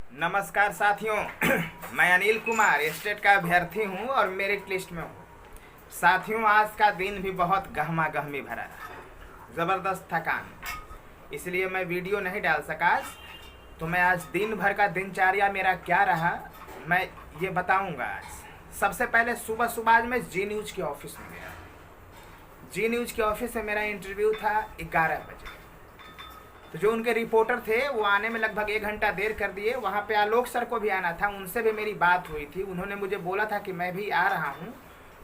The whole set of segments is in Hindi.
नमस्कार साथियों। मैं अनिल कुमार स्टेट का अभ्यर्थी हूं और मेरिट लिस्ट में हूं। साथियों, आज का दिन भी बहुत गहमा गहमी भरा रहा, ज़बरदस्त थकान, इसलिए मैं वीडियो नहीं डाल सका। तो मैं आज दिन भर का दिनचर्या मेरा क्या रहा मैं ये बताऊंगा आज। सबसे पहले सुबह सुबह आज मैं जी न्यूज़ के ऑफिस में गया। जी न्यूज़ के ऑफिस में मेरा इंटरव्यू था 11 बजे। तो जो उनके रिपोर्टर थे वो आने में लगभग 1 घंटा देर कर दिए। वहाँ पे आलोक सर को भी आना था, उनसे भी मेरी बात हुई थी। उन्होंने मुझे बोला था कि मैं भी आ रहा हूँ,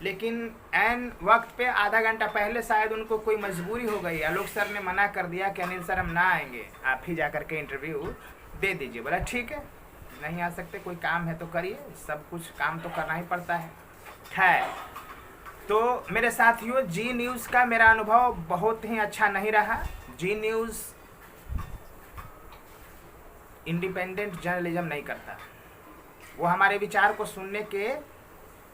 लेकिन ऐन वक्त पे आधा घंटा पहले शायद उनको कोई मजबूरी हो गई। आलोक सर ने मना कर दिया कि अनिल सर हम ना आएंगे, आप ही जा कर के इंटरव्यू दे दीजिए। बोला ठीक है, नहीं आ सकते, कोई काम है तो करिए, सब कुछ काम तो करना ही पड़ता है। खैर, तो मेरे साथियों, जी न्यूज़ का मेरा अनुभव बहुत ही अच्छा नहीं रहा। जी न्यूज़ इंडिपेंडेंट जर्नलिज्म नहीं करता, वो हमारे विचार को सुनने के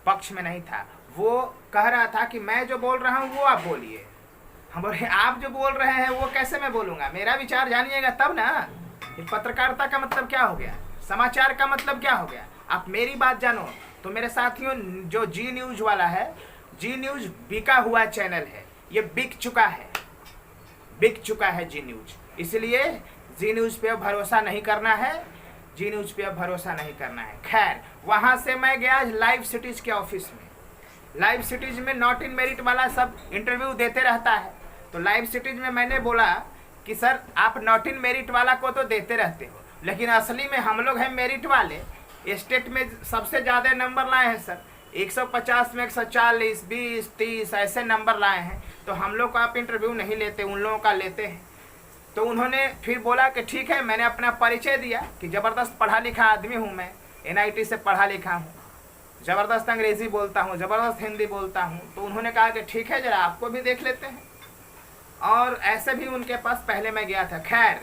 पक्ष में नहीं था। वो कह रहा था कि मैं जो बोल रहा हूँ वो आप बोलिए। हम बोले आप जो बोल रहे हैं वो कैसे मैं बोलूँगा, मेरा विचार जानिएगा तब ना। पत्रकारिता का मतलब क्या हो गया, समाचार का मतलब क्या हो गया, आप मेरी बात जानो। तो मेरे साथियों, जो जी न्यूज़ वाला है, जी न्यूज़ बिका हुआ चैनल है, ये बिक चुका है जी न्यूज़। इसलिए जी न्यूज़ पे भरोसा नहीं करना है, जी न्यूज़ पे भरोसा नहीं करना है। खैर, वहाँ से मैं गया लाइव सिटीज़ के ऑफिस में। लाइव सिटीज़ में नॉट इन मेरिट वाला सब इंटरव्यू देते रहता है। तो लाइव सिटीज़ में मैंने बोला कि सर आप नॉट इन मेरिट वाला को तो देते रहते हो, लेकिन असली में हम लोग हैं मेरिट वाले। स्टेट में सबसे ज़्यादा नंबर लाए हैं सर, 150 में 140, 20, 30 ऐसे नंबर लाए हैं। तो हम लोग का आप इंटरव्यू नहीं लेते, उन लोगों का लेते हैं। तो उन्होंने फिर बोला कि ठीक है। मैंने अपना परिचय दिया कि ज़बरदस्त पढ़ा लिखा आदमी हूँ, मैं NIT से पढ़ा लिखा हूँ, ज़बरदस्त अंग्रेज़ी बोलता हूँ, ज़बरदस्त हिंदी बोलता हूँ। तो उन्होंने कहा कि ठीक है, ज़रा आपको भी देख लेते हैं। और ऐसे भी उनके पास पहले मैं गया था। खैर,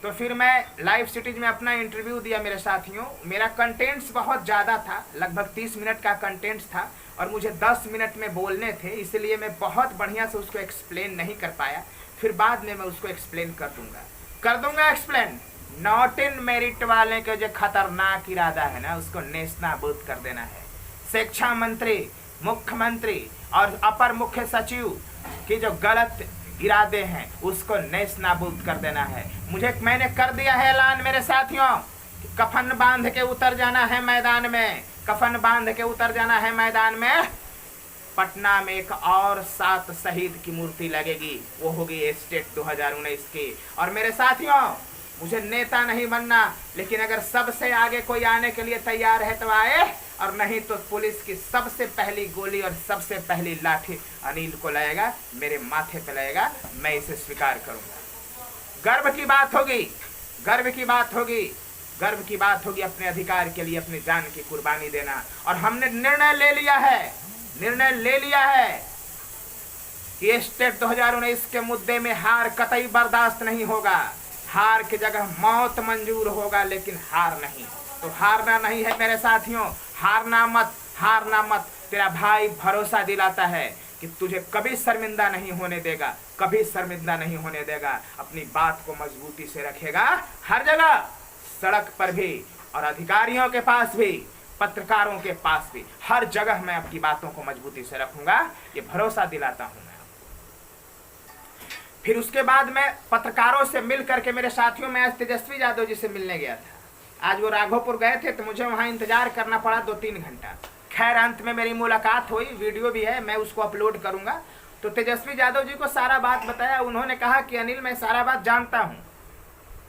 तो फिर मैं लाइव सिटीज़ में अपना इंटरव्यू दिया। मेरे साथियों, मेरा कंटेंट्स बहुत ज़्यादा था, लगभग 30 मिनट का कंटेंट्स था और मुझे 10 मिनट में बोलने थे, इसलिए मैं बहुत बढ़िया से उसको एक्सप्लेन नहीं कर पाया। फिर बाद में मैं उसको एक्सप्लेन कर दूंगा एक्सप्लेन। नॉट इन मेरिट वाले के जो खतरनाक इरादा है ना, उसको नेस्तनाबूद कर देना है। शिक्षा मंत्री, मुख्यमंत्री और अपर मुख्य सचिव की जो गलत इरादे हैं उसको नेस्तनाबूद कर देना है। मैंने कर दिया है ऐलान मेरे साथियों, कफन बांध के उतर जाना है मैदान में, कफन बांध के उतर जाना है मैदान में। पटना में एक और 7 शहीद की मूर्ति लगेगी, वो होगी स्टेट 2019 की। और मेरे साथियों, मुझे नेता नहीं बनना, लेकिन अगर सबसे आगे कोई आने के लिए तैयार है तो आए, और नहीं तो पुलिस की सबसे पहली गोली और सबसे पहली लाठी अनिल को लगेगा, मेरे माथे पे लगेगा, मैं इसे स्वीकार करूंगा। गर्व की बात होगी, गर्व की बात होगी, गर्व की बात होगी अपने अधिकार के लिए अपनी जान की कुर्बानी देना। और हमने निर्णय ले लिया है कि स्टेट 2019 के मुद्दे में हार कतई बर्दाश्त नहीं होगा। हार की जगह मौत मंजूर होगा, लेकिन हार नहीं। तो हारना नहीं है मेरे साथियों, हारना मत। तेरा भाई भरोसा दिलाता है कि तुझे कभी शर्मिंदा नहीं होने देगा, कभी शर्मिंदा नहीं होने देगा। अपनी बात को मजबूती से रखेगा हर जगह, सड़क पर भी और अधिकारियों के पास भी, पत्रकारों के पास भी, हर जगह मैं आपकी बातों को मजबूती से रखूंगा, ये भरोसा दिलाता हूं मैं। फिर उसके बाद मैं पत्रकारों से मिल करके, मेरे साथियों, मैं आज तेजस्वी यादव जी से मिलने गया था। आज वो राघोपुर गए थे तो मुझे वहां इंतजार करना पड़ा 2-3 घंटा। खैर, अंत में मेरी मुलाकात हुई, वीडियो भी है, मैं उसको अपलोड करूंगा। तो तेजस्वी यादव जी को सारा बात बताया। उन्होंने कहा कि अनिल, मैं सारा बात जानता हूँ,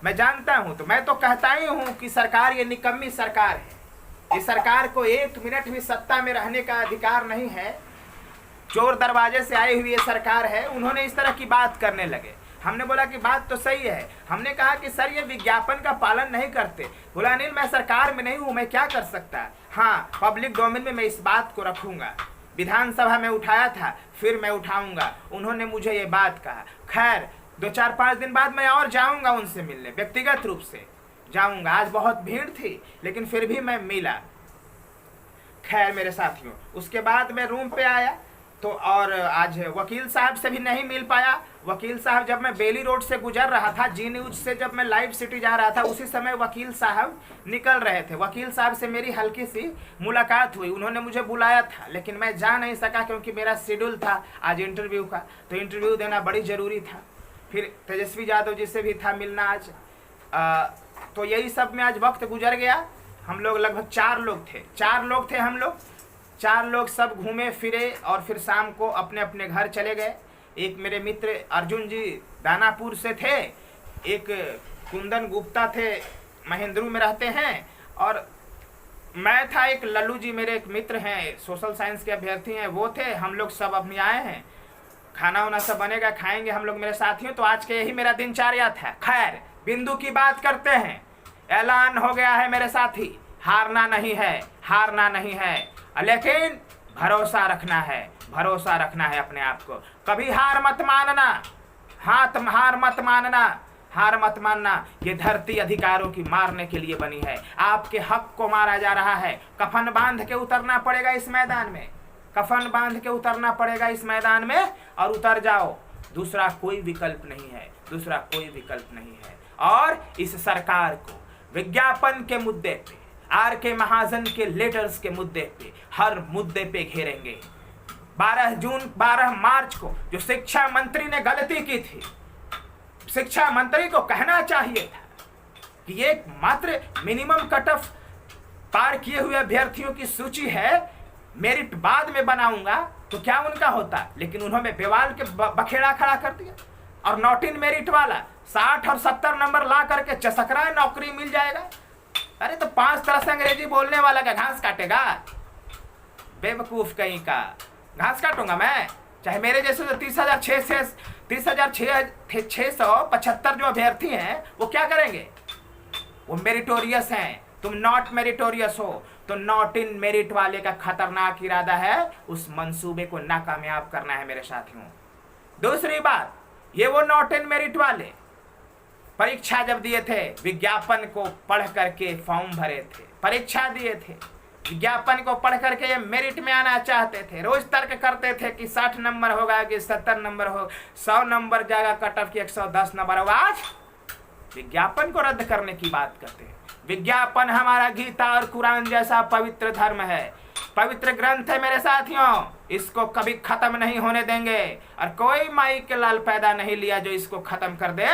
मैं जानता हूँ। तो मैं तो कहता ही हूँ कि सरकार ये निकम्मी सरकार है, इस सरकार को 1 मिनट भी सत्ता में रहने का अधिकार नहीं है, चोर दरवाजे से आई हुई ये सरकार है। उन्होंने इस तरह की बात करने लगे। हमने बोला कि बात तो सही है। हमने कहा कि सर ये विज्ञापन का पालन नहीं करते। बोला अनिल, मैं सरकार में नहीं हूँ, मैं क्या कर सकता। हाँ, पब्लिक डोमेन में मैं इस बात को रखूंगा। विधानसभा में उठाया था, फिर मैं उठाऊंगा। उन्होंने मुझे ये बात कहा। खैर, 2-4-5 दिन बाद मैं और जाऊंगा उनसे मिलने, व्यक्तिगत रूप से जाऊंगा। आज बहुत भीड़ थी, लेकिन फिर भी मैं मिला। खैर मेरे साथियों, उसके बाद मैं रूम पे आया। तो और आज वकील साहब से भी नहीं मिल पाया। वकील साहब जब मैं बेली रोड से गुजर रहा था, जी न्यूज से जब मैं लाइव सिटी जा रहा था, उसी समय वकील साहब निकल रहे थे। वकील साहब से मेरी हल्की सी मुलाकात हुई, उन्होंने मुझे बुलाया था, लेकिन मैं जा नहीं सका क्योंकि मेरा शेड्यूल था आज इंटरव्यू का, तो इंटरव्यू देना बड़ी ज़रूरी था। फिर तेजस्वी यादव जी से भी था मिलना आज। तो यही सब में आज वक्त गुजर गया। हम लोग लगभग 4 लोग थे हम लोग 4 लोग सब घूमे फिरे और फिर शाम को अपने अपने घर चले गए। एक मेरे मित्र अर्जुन जी दानापुर से थे, एक कुंदन गुप्ता थे महेंद्रू में रहते हैं, और मैं था, एक लल्लू जी मेरे एक मित्र हैं सोशल साइंस के अभ्यर्थी हैं, वो थे। हम लोग सब अपने आए हैं, खाना वाना सब बनेगा, खाएंगे हम लोग मेरे साथियों। तो आज के यही मेरा दिनचर्या था। खैर बिंदु की बात करते हैं। ऐलान हो गया है मेरे साथी, हारना नहीं है, लेकिन भरोसा रखना है अपने आप को। कभी हार मत मानना। ये धरती अधिकारों की मारने के लिए बनी है। आपके हक को मारा जा रहा है। कफन बांध के उतरना पड़ेगा इस मैदान में, और उतर जाओ। दूसरा कोई विकल्प नहीं है। और इस सरकार को विज्ञापन के मुद्दे पे, आर के महाजन के लेटर्स के मुद्दे पे, हर मुद्दे पे घेरेंगे। 12 मार्च को जो शिक्षा मंत्री ने गलती की थी, शिक्षा मंत्री को कहना चाहिए था कि ये मात्र मिनिमम कट ऑफ पार किए हुए अभ्यर्थियों की सूची है, मेरिट बाद में बनाऊंगा तो क्या उनका होता। लेकिन उन्होंने बेवाल के बखेड़ा खड़ा कर दिया। और नॉट इन मेरिट वाला 60 और 70 नंबर ला करके चसकरा नौकरी मिल जाएगा। अरे तो 5 तरह से अंग्रेजी बोलने वाला का घास काटेगा? बेवकूफ कहीं का। घास काटूंगा मैं? चाहे मेरे जैसे जो 30,675 जो अभ्यर्थी हैं वो क्या करेंगे? वो मेरिटोरियस हैं, तुम नॉट मेरिटोरियस हो। तो नॉट इन मेरिट वाले का खतरनाक इरादा है उस मंसूबे को नाकामयाब करना है मेरे साथियों। दूसरी बात, ये वो नॉट इन मेरिट वाले परीक्षा जब दिए थे, विज्ञापन को पढ़ करके फॉर्म भरे थे, परीक्षा दिए थे, विज्ञापन को पढ़ करके ये मेरिट में आना चाहते थे। रोज तर्क करते थे कि 60 नंबर होगा कि 70 नंबर हो, 100 नंबर जाएगा कट ऑफ की 110 नंबर होगा। आज विज्ञापन को रद्द करने की बात करते हैं। विज्ञापन हमारा गीता और कुरान जैसा पवित्र धर्म है, पवित्र ग्रंथ है मेरे साथियों। इसको कभी खत्म नहीं होने देंगे, और कोई माई के लाल पैदा नहीं लिया जो इसको खत्म कर दे।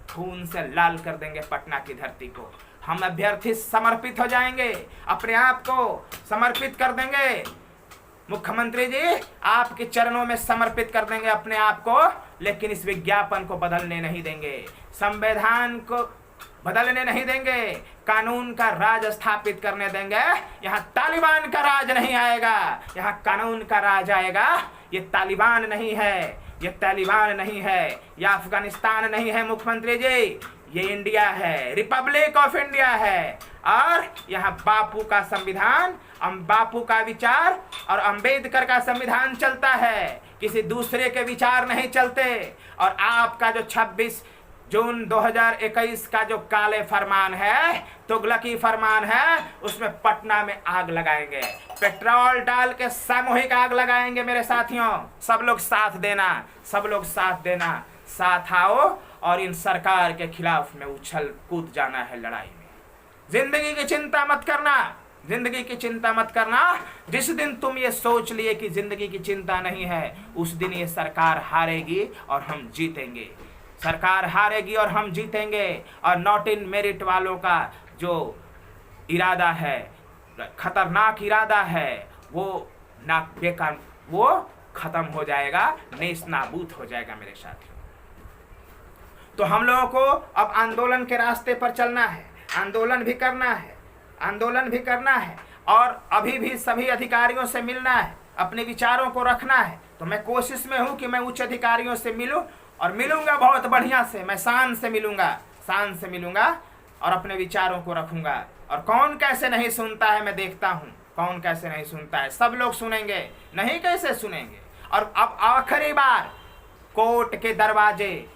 खून से लाल कर देंगे पटना की धरती को। हम अभ्यर्थी समर्पित हो जाएंगे, अपने आप को समर्पित कर देंगे। मुख्यमंत्री जी आपके चरणों में समर्पित कर देंगे अपने आप को, लेकिन इस विज्ञापन को बदलने नहीं देंगे, संविधान को बदलने नहीं देंगे, कानून का राज स्थापित करने देंगे। यहाँ तालिबान का राज नहीं आएगा, यहाँ कानून का राज आएगा। ये तालिबान नहीं है, ये तालिबान नहीं है, ये अफगानिस्तान नहीं है मुख्यमंत्री जी, ये इंडिया है, रिपब्लिक ऑफ इंडिया है। और यहाँ बापू का संविधान, बापू का विचार और अंबेडकर का संविधान चलता है, किसी दूसरे के विचार नहीं चलते। और आपका जो 26 जून 2021 का जो काले फरमान है, तुगलकी फरमान है, उसमें पटना में आग लगाएंगे, पेट्रोल डाल के सामूहिक आग लगाएंगे मेरे साथियों। सब लोग साथ देना, साथ आओ और इन सरकार के खिलाफ में उछल कूद जाना है लड़ाई में। जिंदगी की चिंता मत करना। जिस दिन तुम ये सोच लिए कि जिंदगी की चिंता नहीं है, उस दिन ये सरकार हारेगी और हम जीतेंगे। और नॉट इन मेरिट वालों का जो इरादा है, खतरनाक इरादा है, वो खत्म हो जाएगा, नेस्तनाबूद हो जाएगा मेरे साथियों। तो हम लोगों को अब आंदोलन के रास्ते पर चलना है, आंदोलन भी करना है और अभी भी सभी अधिकारियों से मिलना है, अपने विचारों को रखना है। तो मैं कोशिश में हूँ कि मैं उच्च अधिकारियों से मिलूं, और मिलूंगा बहुत बढ़िया से, मैं शान से मिलूंगा और अपने विचारों को रखूंगा। और कौन कैसे नहीं सुनता है मैं देखता हूँ, कौन कैसे नहीं सुनता है। सब लोग सुनेंगे, नहीं कैसे सुनेंगे। और अब आखिरी बार कोर्ट के दरवाजे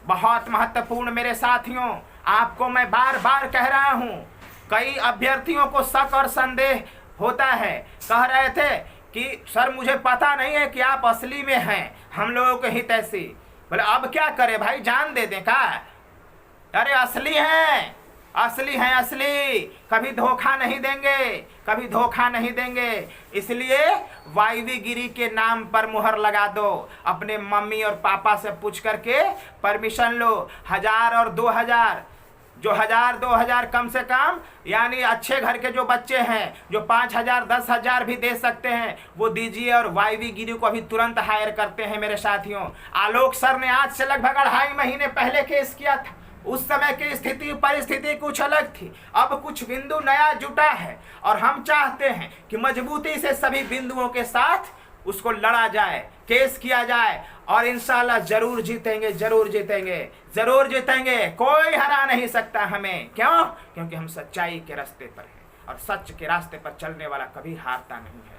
बहुत महत्वपूर्ण मेरे साथियों, आपको मैं बार बार कह रहा हूँ। कई अभ्यर्थियों को शक और संदेह होता है, कह रहे थे कि सर मुझे पता नहीं है कि आप असली में हैं, हम लोगों के हितैषी। बोले अब क्या करें भाई, जान दे दें का? अरे असली हैं, असली हैं, असली, कभी धोखा नहीं देंगे, कभी धोखा नहीं देंगे। इसलिए वायवी गिरी के नाम पर मुहर लगा दो। अपने मम्मी और पापा से पूछ करके परमिशन लो। 1000 और 2000, जो 1000 2000 कम से कम, यानी अच्छे घर के जो बच्चे हैं जो 5000 10,000 भी दे सकते हैं वो दीजिए, और वायवी गिरी को अभी तुरंत हायर करते हैं मेरे साथियों। आलोक सर ने आज से लगभग 2.5 महीने पहले केस किया था। उस समय की स्थिति परिस्थिति कुछ अलग थी, अब कुछ बिंदु नया जुटा है और हम चाहते हैं कि मजबूती से सभी बिंदुओं के साथ उसको लड़ा जाए, केस किया जाए, और इंशाल्लाह जरूर जीतेंगे, जरूर जीतेंगे, जरूर जीतेंगे। कोई हरा नहीं सकता हमें। क्यों? क्योंकि हम सच्चाई के रास्ते पर हैं और सच के रास्ते पर चलने वाला कभी हारता नहीं है।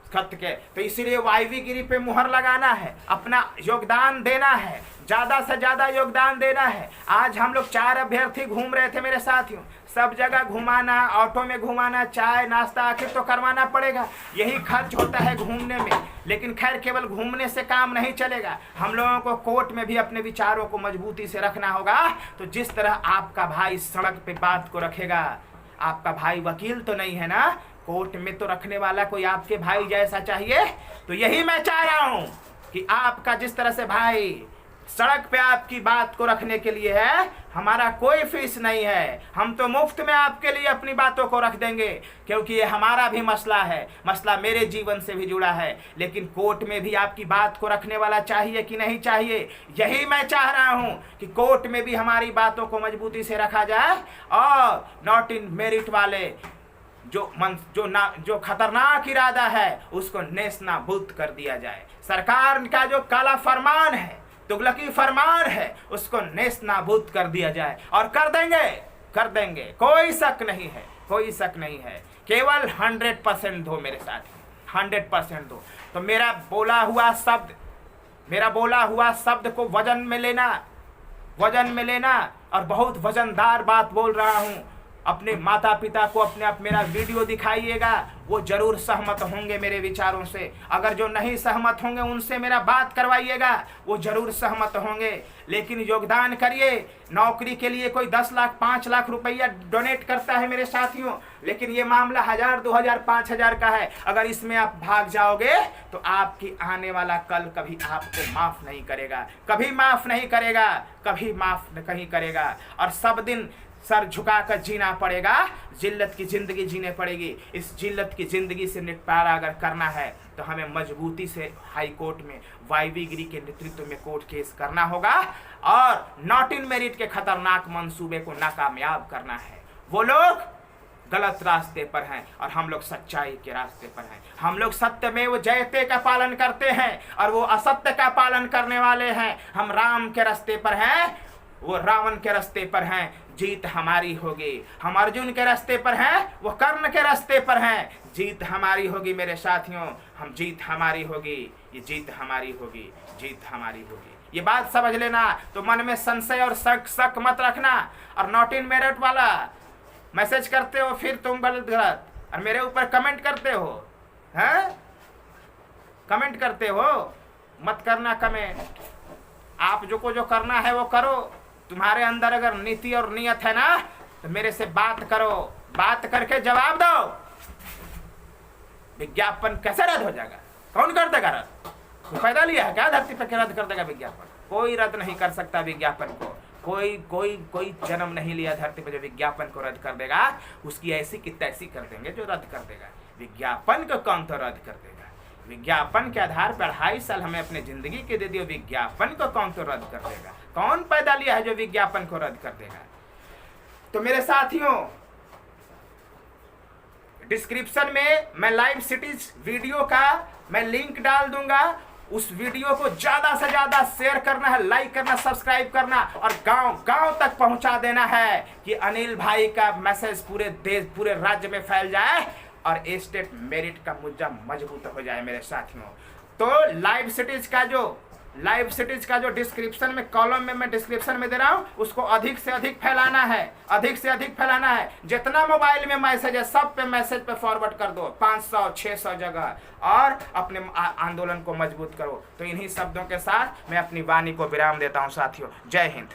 सत्य के तो इसीलिए वायवी गिरी पे मुहर लगाना है, अपना योगदान देना है, ज्यादा से ज्यादा योगदान देना है। आज हम लोग 4 अभ्यर्थी घूम रहे थे मेरे साथियों, सब जगह घुमाना, ऑटो में घुमाना, चाय नाश्ता आखिर तो करवाना पड़ेगा, यही खर्च होता है घूमने में। लेकिन खैर केवल घूमने से काम नहीं चलेगा, हम लोगों को कोर्ट में भी अपने विचारों को मजबूती से रखना होगा। तो जिस तरह आपका भाई सड़क पे बात को रखेगा, आपका भाई वकील तो नहीं है ना, कोर्ट में तो रखने वाला कोई आपके भाई जैसा चाहिए। तो यही मैं चाह रहा हूं कि आपका जिस तरह से भाई सड़क पे आपकी बात को रखने के लिए है, हमारा कोई फीस नहीं है, हम तो मुफ्त में आपके लिए अपनी बातों को रख देंगे, क्योंकि ये हमारा भी मसला है, मसला मेरे जीवन से भी जुड़ा है। लेकिन कोर्ट में भी आपकी बात को रखने वाला चाहिए कि नहीं चाहिए, यही मैं चाह रहा हूं कि कोर्ट में भी हमारी बातों को मजबूती से रखा जाए और नॉट इन मेरिट वाले जो खतरनाक इरादा है उसको नेस नाबूद कर दिया जाए। सरकार का जो काला फरमान है, तुगलकी फरमान है, उसको नेस नाबूद कर दिया जाए, और कर देंगे, कर देंगे, कोई शक नहीं है, कोई शक नहीं है। केवल 100% दो मेरे साथ, 100% दो। तो मेरा बोला हुआ शब्द को वजन में लेना, वजन में लेना, और बहुत वजनदार बात बोल रहा हूं। अपने माता पिता को अपने आप मेरा वीडियो दिखाइएगा, वो जरूर सहमत होंगे मेरे विचारों से। अगर जो नहीं सहमत होंगे उनसे मेरा बात करवाइएगा, वो जरूर सहमत होंगे। लेकिन योगदान करिए। नौकरी के लिए कोई 10 लाख 5 लाख रुपया डोनेट करता है मेरे साथियों, लेकिन ये मामला 1000 2000 5000 का है। अगर इसमें आप भाग जाओगे तो आपकी आने वाला कल कभी आपको माफ नहीं करेगा, कभी माफ नहीं करेगा, कभी माफ नहीं करेगा। और सब दिन सर झुकाकर जीना पड़ेगा, जिल्लत की जिंदगी जीने पड़ेगी। इस जिल्लत की जिंदगी से निपटारा अगर करना है तो हमें मजबूती से हाई कोर्ट में वायवी गिरी के नेतृत्व में कोर्ट केस करना होगा और नॉट इन मेरिट के खतरनाक मंसूबे को नाकामयाब करना है। वो लोग गलत रास्ते पर हैं और हम लोग सच्चाई के रास्ते पर हैं। हम लोग सत्यमेव जयते का पालन करते हैं और वो असत्य का पालन करने वाले हैं। हम राम के रास्ते पर हैं, वो रावण के रास्ते पर हैं। जीत हमारी होगी। हम अर्जुन के रास्ते पर हैं, वो कर्ण के रास्ते पर हैं। जीत हमारी होगी मेरे साथियों, हम जीत हमारी होगी, ये जीत हमारी होगी, जीत हमारी होगी। ये बात समझ लेना। तो मन में संशय और शक मत रखना। और नॉट इन मेरिट वाला मैसेज करते हो फिर तुम गलत और मेरे ऊपर कमेंट करते हो, हैं? कमेंट करते हो, मत करना कमेंट। आप जो करना है वो करो। तुम्हारे अंदर अगर नीति और नियत है ना तो मेरे से बात करो, बात करके जवाब दो। विज्ञापन कैसे रद्द हो जाएगा? कौन कर देगा रद्द? तो पैदा लिया है क्या धरती पर रद्द कर देगा विज्ञापन? कोई रद्द नहीं कर सकता विज्ञापन को। कोई जन्म नहीं लिया धरती पर जो विज्ञापन को रद्द कर देगा। उसकी ऐसी की तैसी कर देंगे जो रद्द कर देगा। विज्ञापन को कौन तो रद्द कर देगा? विज्ञापन के आधार पर 2.5 साल हमें अपने जिंदगी के दे दियो, विज्ञापन को कौन तो रद्द कर देगा? कौन पैदा लिया है जो विज्ञापन को रद्द कर देगा? तो मेरे साथियों, डिस्क्रिप्शन में मैं लाइव सिटीज वीडियो का मैं लिंक डाल दूंगा। उस वीडियो को ज्यादा से ज्यादा शेयर करना है, लाइक करना, सब्सक्राइब करना और गांव तक पहुंचा देना है कि अनिल भाई का मैसेज पूरे देश पूरे राज्य में फैल जाए और स्टेट मेरिट का मुद्दा मजबूत हो जाए मेरे साथियों। तो लाइव सिटीज का जो लाइव सिटीज का जो डिस्क्रिप्शन में कॉलम में मैं डिस्क्रिप्शन में दे रहा हूँ, उसको अधिक से अधिक फैलाना है, अधिक से अधिक फैलाना है। जितना मोबाइल में मैसेज है सब पे मैसेज पे फॉरवर्ड कर दो, 500 600 जगह, और अपने आंदोलन को मजबूत करो। तो इन्हीं शब्दों के साथ मैं अपनी वाणी को विराम देता हूँ साथियों। जय हिंद।